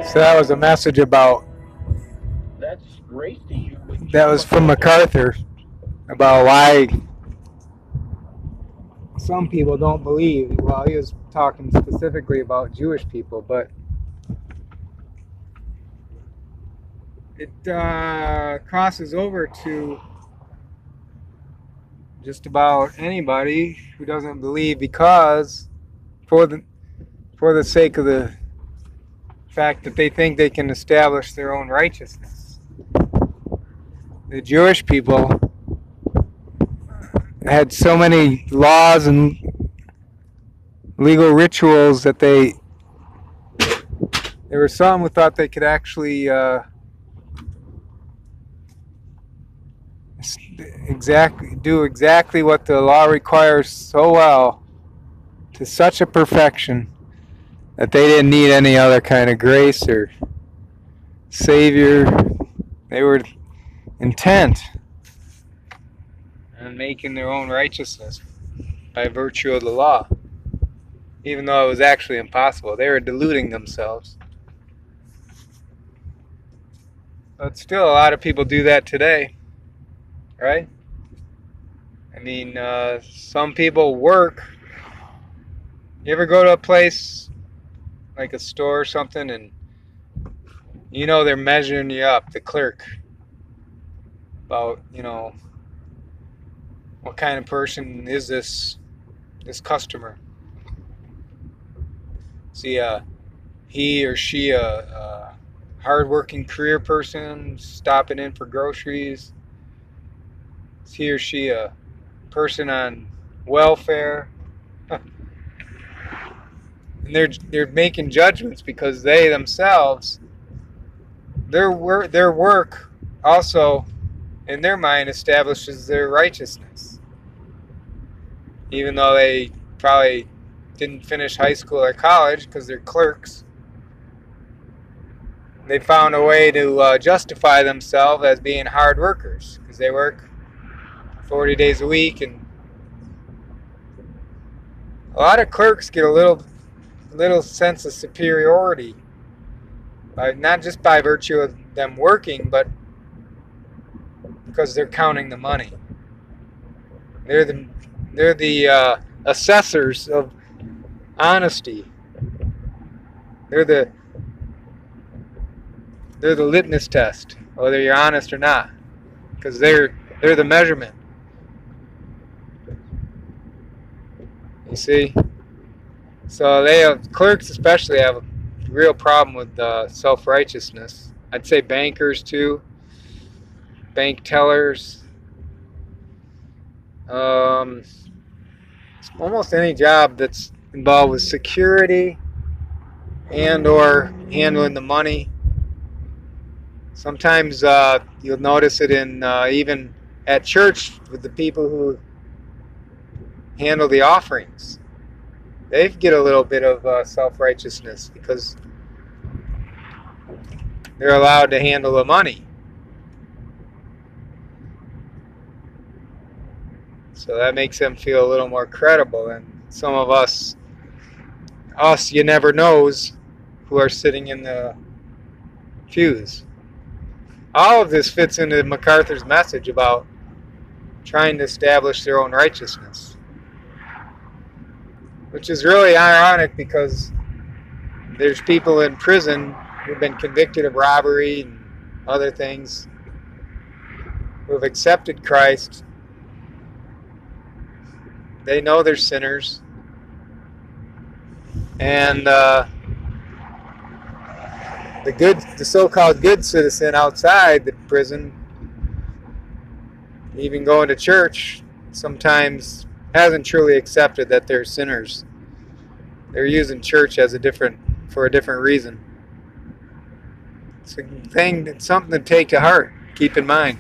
So that was a message about, that was from MacArthur, about why some people don't believe. Well, he was talking specifically about Jewish people, but it crosses over to just about anybody who doesn't believe, because for the sake of the fact that they think they can establish their own righteousness. The Jewish people had so many laws and legal rituals that there were some who thought they could actually do exactly what the law requires so well, to such a perfection, that they didn't need any other kind of grace or savior. They were intent on making their own righteousness by virtue of the law, even though it was actually impossible. They were deluding themselves. But still, a lot of people do that today, right? I mean, some people work. You ever go to a place like a store or something, and you know they're measuring you up, the clerk, about, what kind of person is this customer? See, he or she a hard-working career person stopping in for groceries? Is he or she a person on welfare? And they're making judgments because they themselves, their work also, in their mind, establishes their righteousness, even though they probably didn't finish high school or college, because they're clerks. They found a way to justify themselves as being hard workers because they work 40 days a week. And a lot of clerks get a little sense of superiority, not just by virtue of them working, but because they're counting the money. They're the assessors of honesty. They're the litmus test, whether you're honest or not, because they're the measurement. You see? So clerks especially have a real problem with self-righteousness. I'd say bankers too, bank tellers. Almost any job that's involved with security and or handling the money. Sometimes you'll notice it in even at church with the people who handle the offerings. They get a little bit of self-righteousness because they're allowed to handle the money. So that makes them feel a little more credible than some of us you never knows, who are sitting in the pews. All of this fits into MacArthur's message about trying to establish their own righteousness, which is really ironic because there's people in prison who've been convicted of robbery and other things, who have accepted Christ. They know they're sinners, and the so-called good citizen outside the prison, even going to church, sometimes hasn't truly accepted that they're sinners. They're using church for a different reason. It's something to take to heart. Keep in mind.